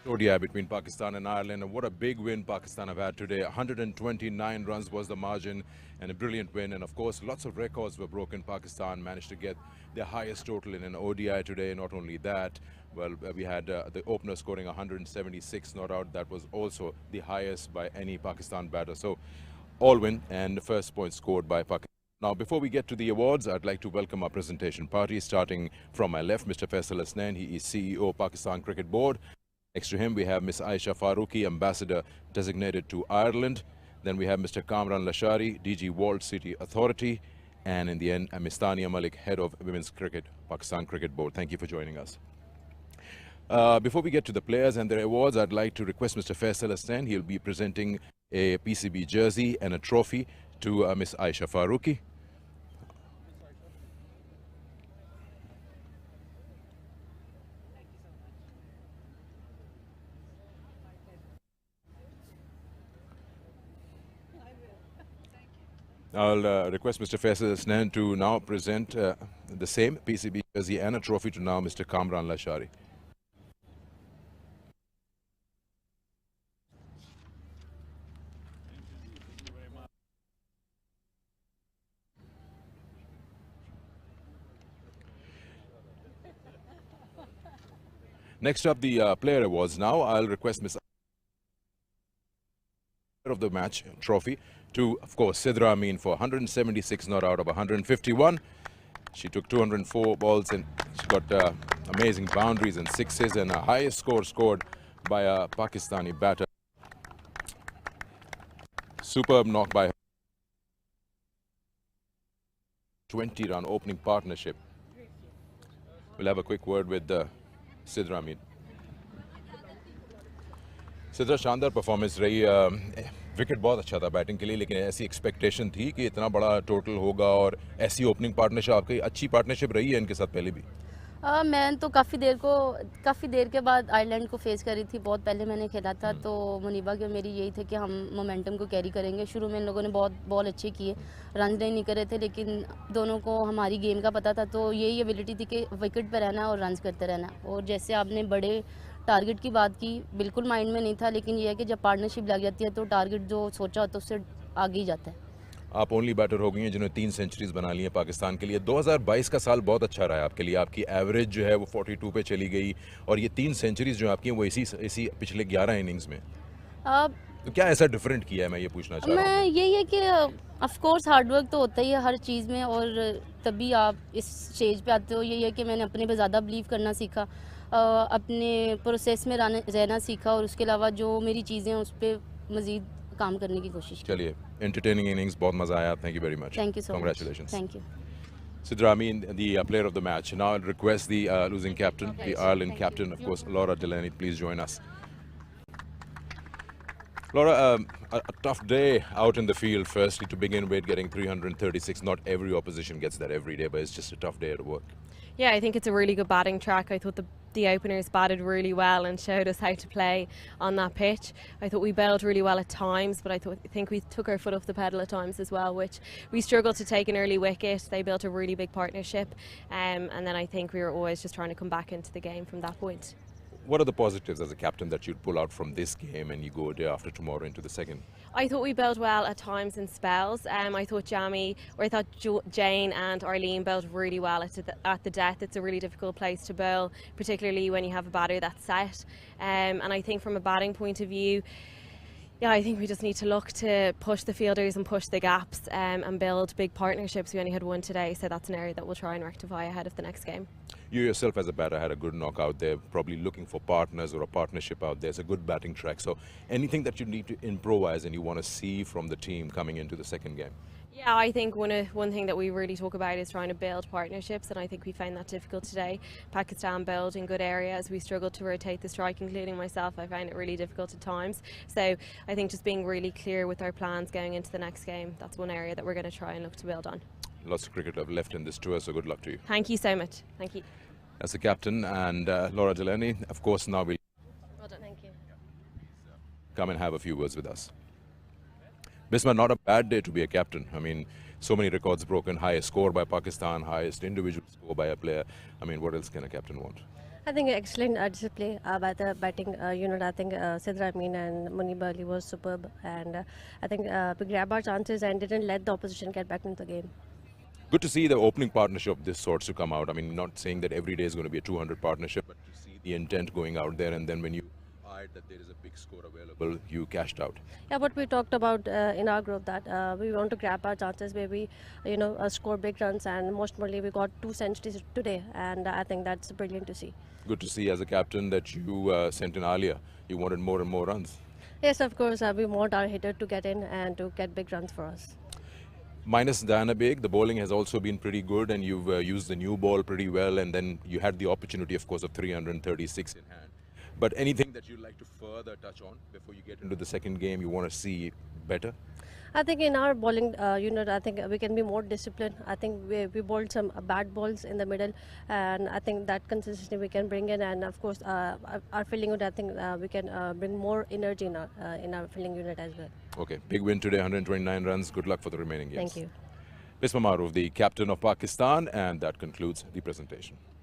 ODI between Pakistan and Ireland, and what a big win Pakistan have had today. 129 runs was the margin, and a brilliant win. And of course, lots of records were broken. Pakistan managed to get their highest total in an ODI today. Not only that, well, we had the opener scoring 176 not out. That was also the highest by any Pakistan batter. So all win, and the first point scored by Pakistan. Now, before we get to the awards, I'd like to welcome our presentation party. Starting from my left, Mr. Faisal Hasnain. He is CEO, Pakistan Cricket Board. Next to him, we have Ms. Aisha Farooqi, Ambassador designated to Ireland. Then we have Mr. Kamran Lashari, DG Walled City Authority. And in the end, Ms. Tania Malik, Head of Women's Cricket, Pakistan Cricket Board. Thank you for joining us. Before we get to the players and their awards, I'd like to request Mr. Faisal Hasnain. He'll be presenting a PCB jersey and a trophy to Ms. Aisha Farooqi. I'll request Mr. Faisal Hasnain to now present the same PCB jersey and a trophy to now Mr. Kamran Lashari. Next up, the player awards. Now I'll request Ms. of the match trophy to, of course, Sidra Amin for 176 not out of 151. She took 204 balls and she got amazing boundaries and sixes, and a highest score scored by a Pakistani batter. Superb knock by her. 20-run opening partnership. We'll have a quick word with Sidra Amin. Sidra, शानदार performance रही. Wicket बहुत अच्छा था batting के लिए, लेकिन ऐसी expectation थी कि इतना बड़ा टोटल होगा और ऐसी ओपनिंग पार्टनरशिप, आपकी अच्छी पार्टनरशिप रही है इनके साथ पहले भी? मैं तो काफ़ी देर के बाद आयरलैंड को फेस करी थी. बहुत पहले मैंने खेला था, तो मुनीबा के मेरी यही थे कि हम मोमेंटम को कैरी करेंगे. शुरू में इन लोगों ने बहुत बॉल अच्छे किए, रन नहीं करे थे, लेकिन दोनों को हमारी गेम का पता था. तो यही एबिलिटी थी कि विकेट पर रहना और रन करते रहना. और जैसे आपने बड़े टारगेट की बात की, बिल्कुल माइंड में नहीं था, लेकिन यह है कि जब पार्टनरशिप लग जाती है तो टारगेट जो सोचा होता है उससे आगे ही जाता है. आप ओनली बैटर हो गई हैं जिन्होंने 3 सेंचुरीज बना ली हैं पाकिस्तान के लिए. 2022 का साल बहुत अच्छा रहा है आपके लिए. आपकी एवरेज जो है वो 42 पे चली गई, और ये 3 सेंचुरीज जो आपकी हैं वो इसी पिछले 11 इनिंग्स में. तो क्या ऐसा डिफरेंट किया है, मैं ये पूछना चाह रहा हूँ. यही है कि ऑफ कोर्स हार्डवर्क तो होता ही है हर चीज़ में, और तभी आप इस स्टेज पे आते हो. यही है कि मैंने अपने पे ज़्यादा बिलीव करना सीखा, अपने प्रोसेस में रहना सीखा, और उसके अलावा जो मेरी चीज़ें उस पर मज़ीद काम करने की कोशिश. चलिए, एंटरटेनिंग इनिंग्स, बहुत मजा आया. Thank you very much. Thank you so much. Congratulations. Thank you. Sidra Amin, the player of the match. Now I'll request the losing captain, the Ireland captain, of course, Laura Delaney. Please join us. Laura, a tough day out in the field, firstly, to begin with, getting 336. Not every opposition gets that every day, but it's just a tough day at work. Yeah, I think it's a really good batting track. I thought the openers batted really well and showed us how to play on that pitch. I thought we bowled really well at times, but I think we took our foot off the pedal at times as well, which we struggled to take an early wicket. They built a really big partnership, and then I think we were always just trying to come back into the game from that point. What are the positives as a captain that you'd pull out from this game and you go day after tomorrow into the second? I thought we bowled well at times in spells. I thought Jane and Arlene bowled really well at the death. It's a really difficult place to bowl, particularly when you have a batter that's set. And I think from a batting point of view, yeah, I think we just need to look to push the fielders and push the gaps and build big partnerships. We only had one today, so that's an area that we'll try and rectify ahead of the next game. You yourself as a batter had a good knock out there, probably looking for partners or a partnership out there. It's a good batting track. So anything that you need to improvise and you want to see from the team coming into the second game? Yeah, I think one thing that we really talk about is trying to build partnerships, and I think we found that difficult today. Pakistan bowled in good areas. We struggled to rotate the strike, including myself. I found it really difficult at times. So I think just being really clear with our plans going into the next game, that's one area that we're going to try and look to build on. Lots of cricket left in this tour, so good luck to you. Thank you so much. Thank you. As the captain, and Laura Delaney, of course, now we'll Well done, thank you. come and have a few words with us. Bisma, not a bad day to be a captain. I mean, so many records broken, highest score by Pakistan, highest individual score by a player. I mean, what else can a captain want? I think excellent display by the batting unit. I think Sidra Amin and Muniba Ali was superb, and I think we grabbed our chances and didn't let the opposition get back into the game. Good to see the opening partnership of this sorts to come out. I mean, not saying that every day is going to be a 200 partnership, but to see the intent going out there, and then when you eyed that there is a big score available, you cashed out. Yeah, what we talked about in our group, that we want to grab our chances, maybe score big runs, and most importantly we got 2 centuries today, and I think that's brilliant to see. Good to see as a captain that you sent in Alia. You wanted more and more runs. Yes, of course, we want our hitter to get in and to get big runs for us. Minus Diana Baig, the bowling has also been pretty good, and you've used the new ball pretty well, and then you had the opportunity, of course, of 336 in hand. But anything that you'd like to further touch on before you get into the second game you want to see better? I think in our bowling unit, I think we can be more disciplined. I think we bowled some bad balls in the middle, and I think that consistency we can bring in. And of course, our fielding unit, I think we can bring more energy in our fielding unit as well. Okay, big win today, 129 runs. Good luck for the remaining games. Thank you. Bisma Maroof, the captain of Pakistan, and that concludes the presentation.